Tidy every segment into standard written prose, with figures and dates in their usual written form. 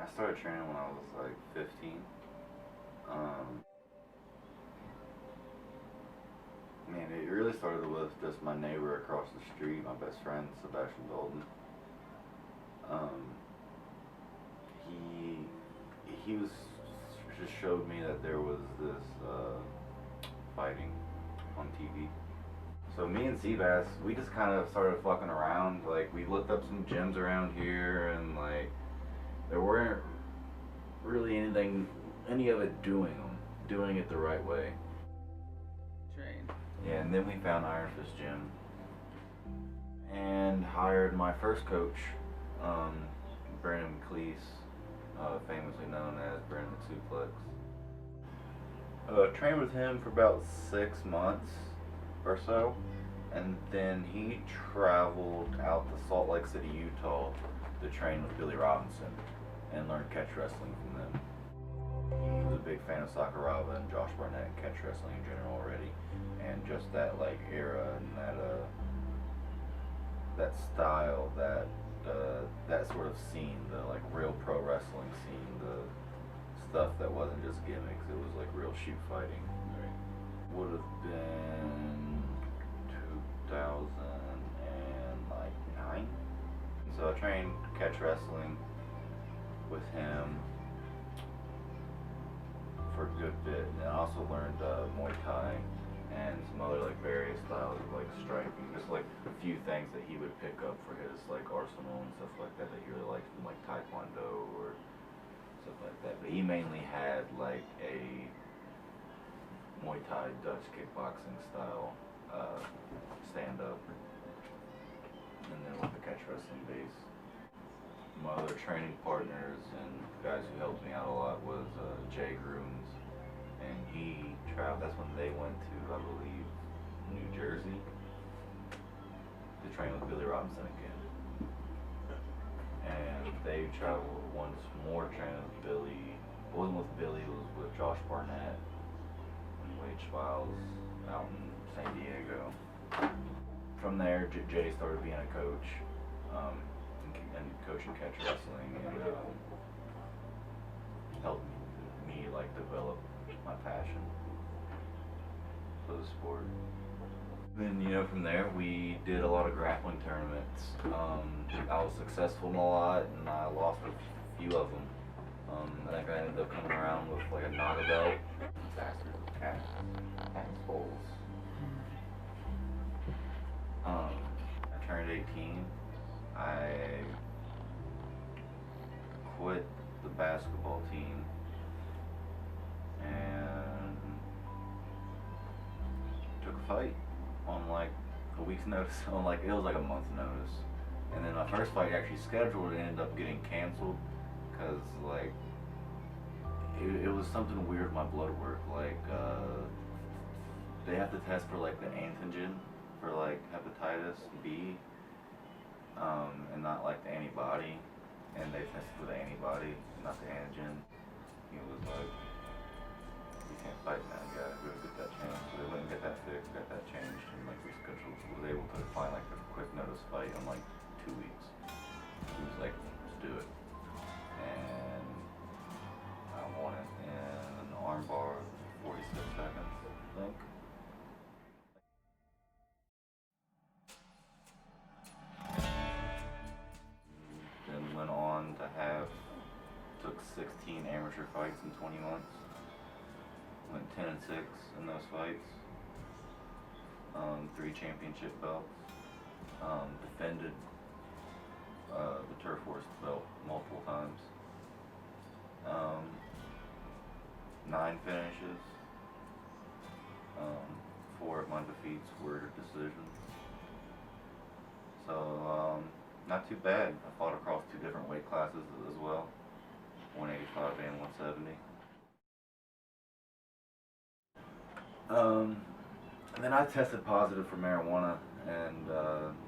I started training when I was like 15. Um, Man, it really started with just my neighbor across the street, my best friend, Sebastian Golden. Um, he he was just showed me that there was this fighting on TV. So me and Seabass, we just kind of started fucking around. Like we looked up some gyms around here, and like there weren't really any of it doing it the right way. Train. Yeah, and then we found Iron Fist Gym and hired my first coach, um, Brandon McLeese, famously known as Brandon Suplex. Trained with him for about 6 months or so, and then he traveled out to Salt Lake City, Utah to train with Billy Robinson and learn catch wrestling from them. He was a big fan of Sakuraba and Josh Barnett and catch wrestling in general already, and just that like era and that style, that sort of scene, the like real pro wrestling scene, the stuff that wasn't just gimmicks, it was like real shoot fighting. Right? Would have been 2009. So I trained catch wrestling with him for a good bit, and I also learned Muay Thai and some other like various styles of like striking, just like a few things that he would pick up for his like arsenal and stuff like that he really liked from like Taekwondo or stuff like that. But he mainly had like a Muay Thai Dutch kickboxing style stand up, and then with the catch wrestling base. My other training partners and guys who helped me out a lot was Jay Grooms, and he traveled. That's when they went to, I believe, New Jersey to train with Billy Robinson again. And they traveled once more training with Billy. It wasn't with Billy, it was with Josh Barnett and Wade Spiles out in San Diego. From there, Jay started being a coach. And coaching catch wrestling, and helped me like develop my passion for the sport. Then from there we did a lot of grappling tournaments. I was successful in a lot, and I lost a few of them. I think I ended up coming around with like a Naga belt. Bastards with assholes. I turned 18. I quit the basketball team and took a fight on like a week's notice. On like, it was like a month's notice. And then my first fight actually scheduled ended up getting canceled because like it was something weird with my blood work. Like they have to test for like the antigen for like hepatitis B. And not like the antibody, and they tested for the antibody, not the antigen. He was like, "You can't fight now, you gotta go get that changed." So they went and get that fixed, got that changed, and like rescheduled. Was able to find like a quick notice fight in like 2 weeks. He was like, "Let's do it," and I won it in an armbar, 46 seconds, I think. Went on to took 16 amateur fights in 20 months. Went 10-6 in those fights. 3 championship belts. Defended the Turf Force belt multiple times. 9 finishes. 4 of my defeats were decisions. So not too bad. I fought across 2 different weight classes as well, 185 and 170. And then I tested positive for marijuana, and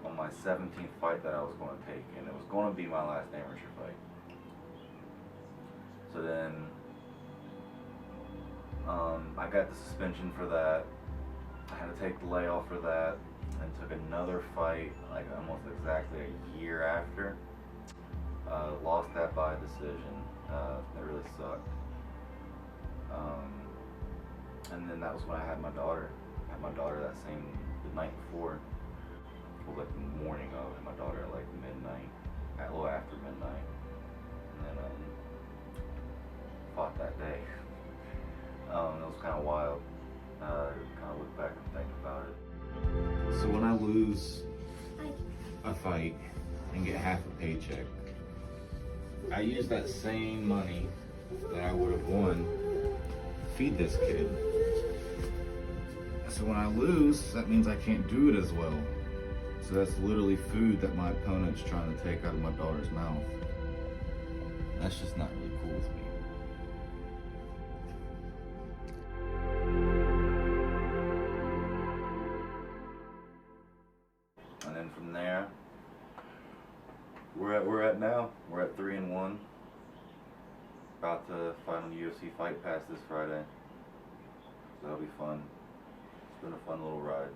on my 17th fight that I was going to take, and it was going to be my last amateur fight. So then I got the suspension for that. I had to take the layoff for that, and took another fight like almost exactly a year after. Lost that by decision. It really sucked. Um, and then that was when I had my daughter. I had my daughter the night before. Well, like the morning of. I had my daughter at like midnight, a little after midnight. And then fought that day. It was kind of wild. Kind of look back and think about it. So when I lose a fight and get half a paycheck, I use that same money that I would have won to feed this kid. So when I lose, that means I can't do it as well. So that's literally food that my opponent's trying to take out of my daughter's mouth. That's just not really cool with me. And then from there, we're at now. We're at 3-1. About to fight on the UFC Fight Pass this Friday. So that'll be fun. It's been a fun little ride.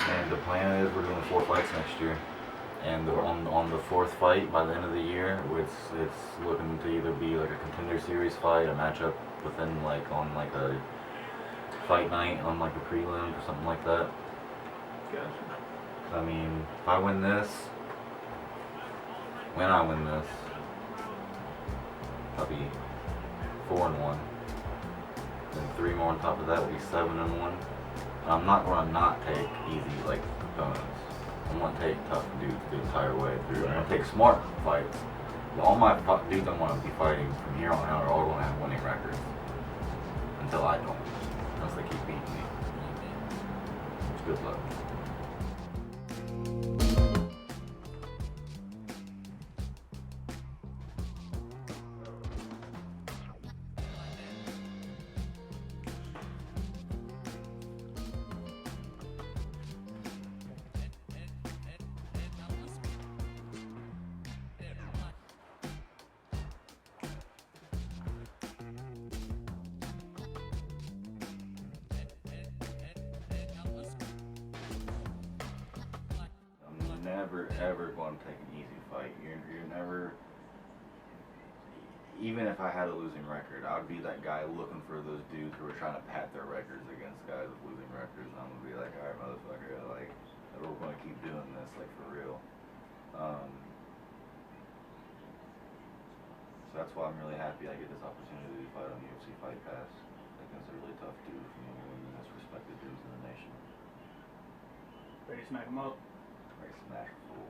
And the plan is we're doing 4 fights next year. And on the 4th fight, by the end of the year, it's looking to either be like a contender series fight, a matchup within on a fight night on like a prelim or something like that. Gotcha. I mean, if I win this, when I win this, I'll be 4-1. Then 3 more on top of that will be 7-1. I'm not gonna not take easy opponents. I'm gonna take tough dudes the entire way through. I'm gonna take smart fights. All my dudes I'm gonna be fighting from here on out are all gonna have winning records. Until I don't. Unless they keep beating me. It's good luck. Never ever going to take an easy fight. You're never. Even if I had a losing record, I'd be that guy looking for those dudes who are trying to pat their records against guys with losing records. I'm gonna be like, all right, motherfucker, we're gonna keep doing this, for real. So that's why I'm really happy I get this opportunity to fight on the UFC Fight Pass against a really tough dude from one of the most respected dudes in the nation. Ready to smack him up? Right, smash fool.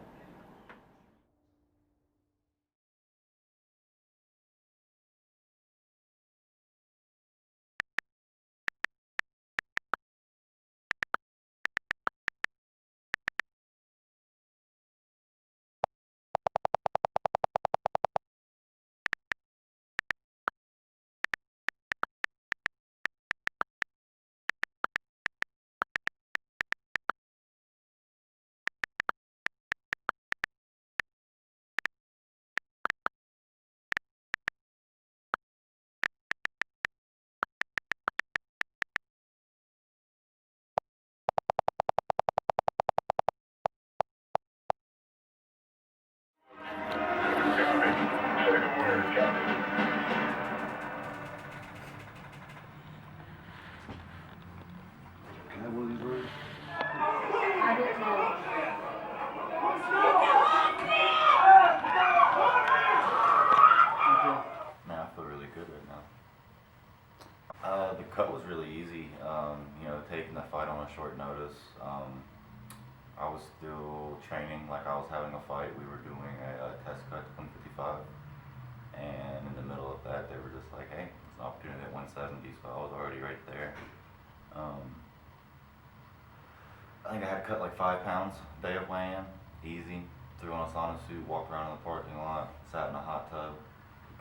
Can I have one of these birds? I didn't know. Okay. Man, I feel really good right now. The cut was really easy. Taking the fight on a short notice. I was still training like I was having a fight. We were doing a test cut to 155. And in the middle of that, they were just like, hey, it's an opportunity at 170. So I was already right there. I think I had to cut 5 pounds day of weigh-in. Easy. Threw on a sauna suit, walked around in the parking lot, sat in a hot tub.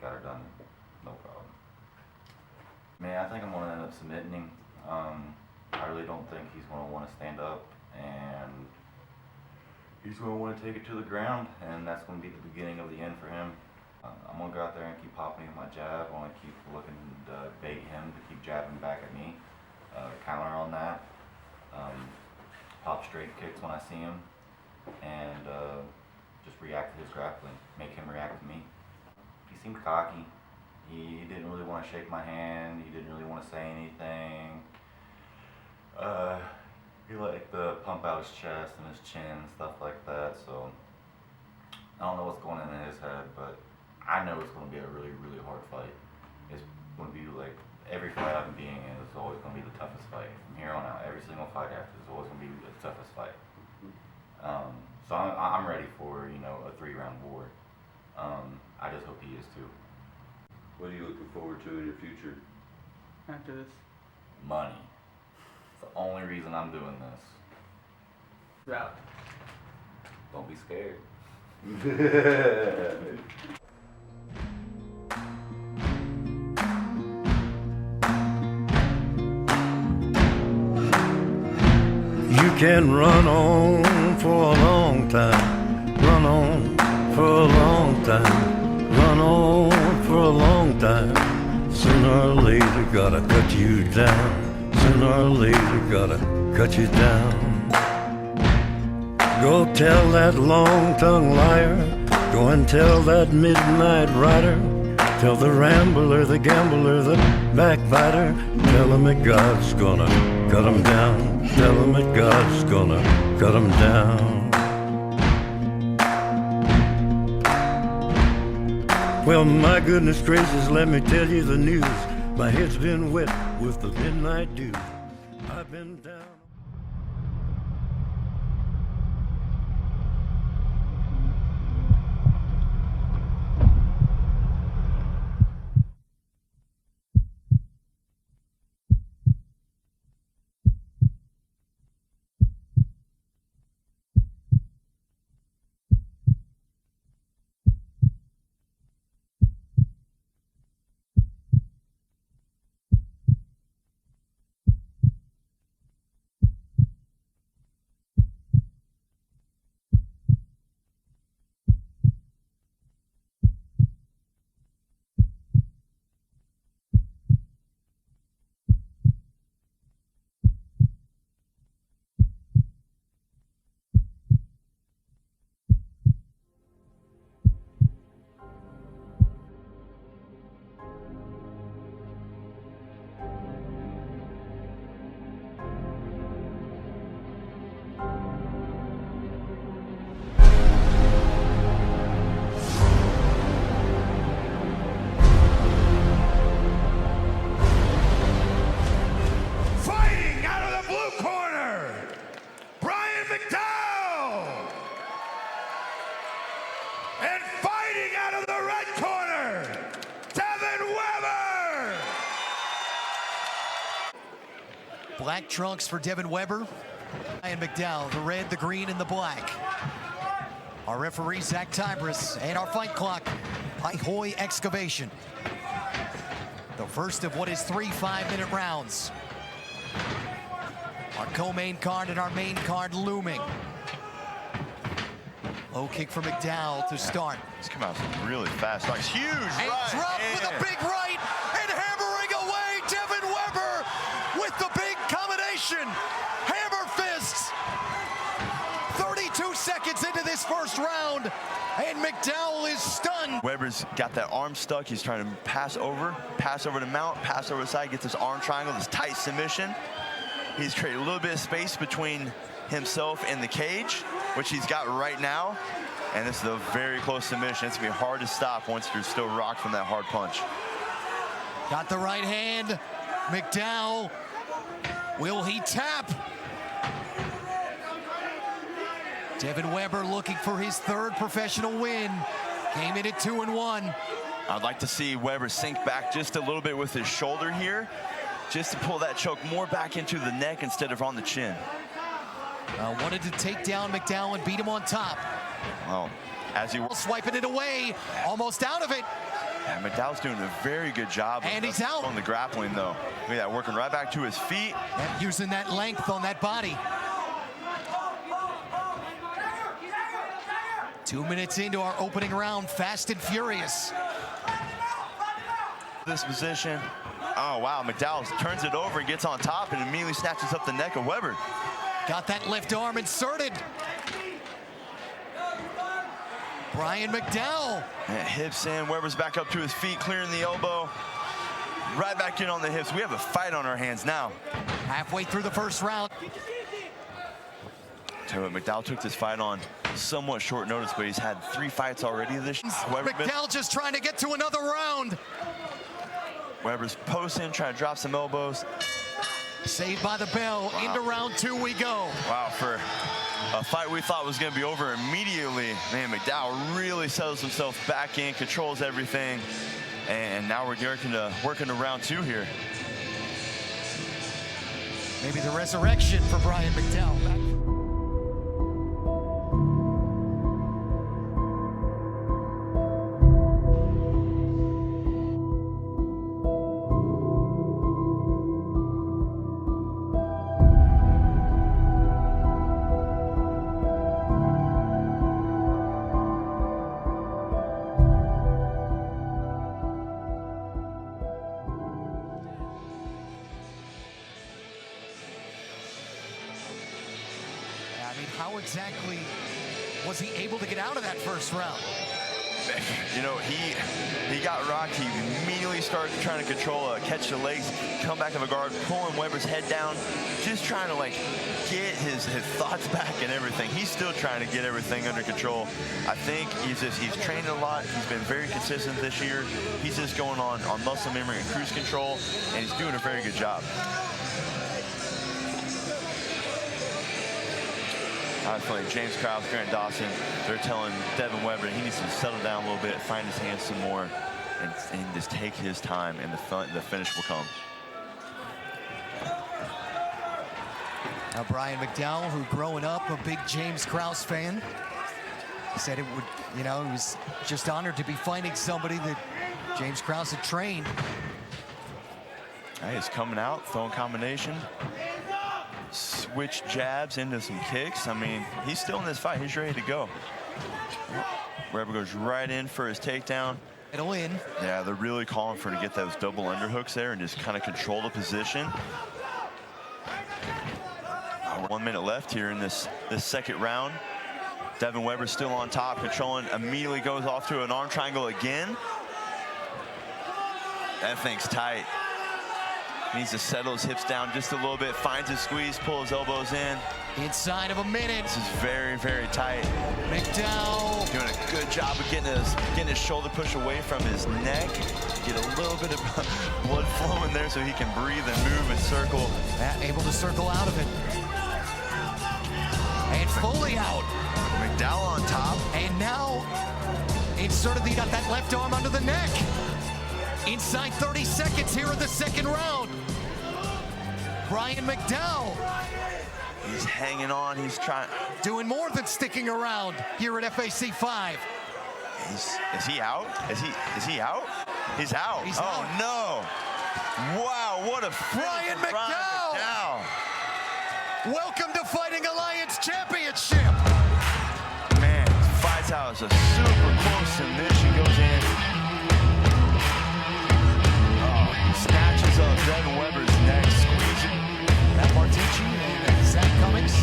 Got her done. No problem. Man, I think I'm gonna end up submitting him. I really don't think he's gonna want to stand up, and he's gonna want to take it to the ground, and that's gonna be the beginning of the end for him. I'm gonna go out there and keep popping him with my jab. I'm gonna keep looking to bait him to keep jabbing back at me. Counter on that. Pop straight kicks when I see him, and just react to his grappling. Make him react to me. He seemed cocky. He didn't really want to shake my hand. He didn't really want to say anything. He liked to pump out his chest and his chin and stuff like that. So I don't know what's going on in his head, but I know it's going to be a really, really hard fight. It's going to be like every fight I've been being in is always going to be the toughest fight. From here on out, every single fight after is always going to be the toughest fight. So I'm ready for, you know, a 3-round war. I just hope he is too. What are you looking forward to in your future? After this. Money. It's the only reason I'm doing this. Route. Don't be scared. You can run on for a long time, run on for a long time, run on for a long time. Sooner or later gotta cut you down, sooner or later gotta cut you down. Go tell that long-tongued liar, go and tell that midnight rider, tell the rambler, the gambler, the backbiter, tell him that God's gonna cut him down, tell him that God's gonna cut him down. Well, my goodness gracious, let me tell you the news. My head's been wet with the midnight dew. I've been down. Bryan McDowell! And fighting out of the red corner, Devin Weber! Black trunks for Devin Weber. Bryan McDowell, the red, the green, and the black. Our referee, Zach Tybris, and our fight clock, Hoy Excavation. The first of what is 3 5-minute rounds. Our co-main card and our main card looming. Low kick for McDowell to start. He's come out really fast. Nice, huge And right. drop with a big right and hammering away Devin Weber with the big combination. Hammer fists. 32 seconds into this first round and McDowell is stunned. Weber's got that arm stuck. He's trying to pass over the mount, pass over the side, get this arm triangle, this tight submission. He's created a little bit of space between himself and the cage, which he's got right now. And this is a very close submission. It's gonna be hard to stop once you're still rocked from that hard punch. Got the right hand. McDowell, will he tap? Devin Weber looking for his 3rd professional win. Came in at 2-1. I'd like to see Weber sink back just a little bit with his shoulder here, just to pull that choke more back into the neck instead of on the chin. Wanted to take down McDowell and beat him on top. Well, as he Swiping it away, almost out of it. Yeah, McDowell's doing a very good job. And he's out. On the grappling, though. Look at that, working right back to his feet. And using that length on that body. 2 minutes into our opening round, fast and furious. This position. Oh, wow, McDowell turns it over and gets on top and immediately snatches up the neck of Weber. Got that left arm inserted. Bryan McDowell. And hips in, Weber's back up to his feet, clearing the elbow. Right back in on the hips. We have a fight on our hands now. Halfway through the first round. Tell you what, McDowell took this fight on somewhat short notice, but he's had 3 fights already this year. McDowell just trying to get to another round. Weber's posting, trying to drop some elbows. Saved by the bell. Wow. Into round 2 we go. Wow, for a fight we thought was going to be over immediately, man, McDowell really settles himself back in, controls everything, and now we're working to round 2 here. Maybe the resurrection for Bryan McDowell. I mean, how exactly was he able to get out of that first round? You know, he got rocked. He immediately started trying to control, catch the legs, come back in the guard, pulling Weber's head down, just trying to like get his thoughts back and everything. He's still trying to get everything under control. I think he's training a lot. He's been very consistent this year. He's just going on muscle memory and cruise control, and he's doing a very good job. I feel like James Krause, Grant Dawson, they're telling Devin Weber he needs to settle down a little bit, find his hands some more, and just take his time, and the finish will come. Now Bryan McDowell, who growing up a big James Krause fan, said it would, you know, he was just honored to be fighting somebody that James Krause had trained. He's coming out, throwing combination. Switch jabs into some kicks. I mean, he's still in this fight. He's ready to go. Weber goes right in for his takedown. It'll in. Yeah, they're really calling for him to get those double underhooks there and just kind of control the position. 1 minute left here in this second round. Devin Weber still on top, controlling. Immediately goes off to an arm triangle again. That thing's tight. Needs to settle his hips down just a little bit, finds his squeeze, pull his elbows in. Inside of a minute. This is very, very tight. McDowell doing a good job of getting his shoulder push away from his neck. Get a little bit of blood flowing there so he can breathe and move and circle. able to circle out of it. And fully out. McDowell on top. And now inserted, he got that left arm under the neck. Inside 30 seconds here in the second round. Bryan McDowell. He's hanging on, he's trying. Doing more than sticking around here at FAC 5. Is he out? Is he out? He's out. He's out. No. Wow, what a Bryan McDowell. Welcome to Fighting Alliance Championship. Man, fights out. It's a super close submission, goes in. Snatches up Devin Weber's neck, squeezing. That Martucci and Zach Cummings,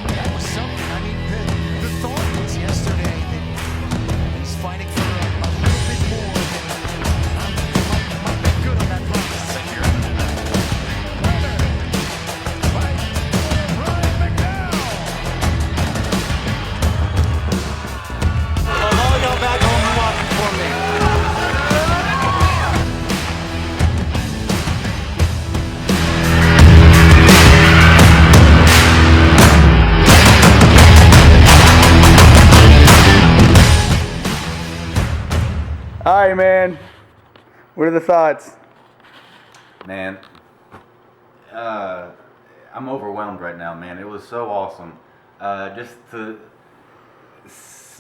that was something. I mean, the thought was yesterday that he's fighting for a little bit more than might be good on that promise. Bryan McDowell. All y'all back home and watching for me. All right, man. What are the thoughts? Man, I'm overwhelmed right now, man. It was so awesome. Just to,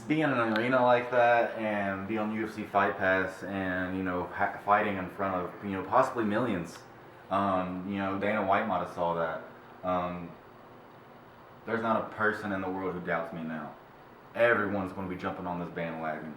being in an arena like that and be on UFC Fight Pass and fighting in front of possibly millions. Dana White might have saw that. There's not a person in the world who doubts me now. Everyone's going to be jumping on this bandwagon.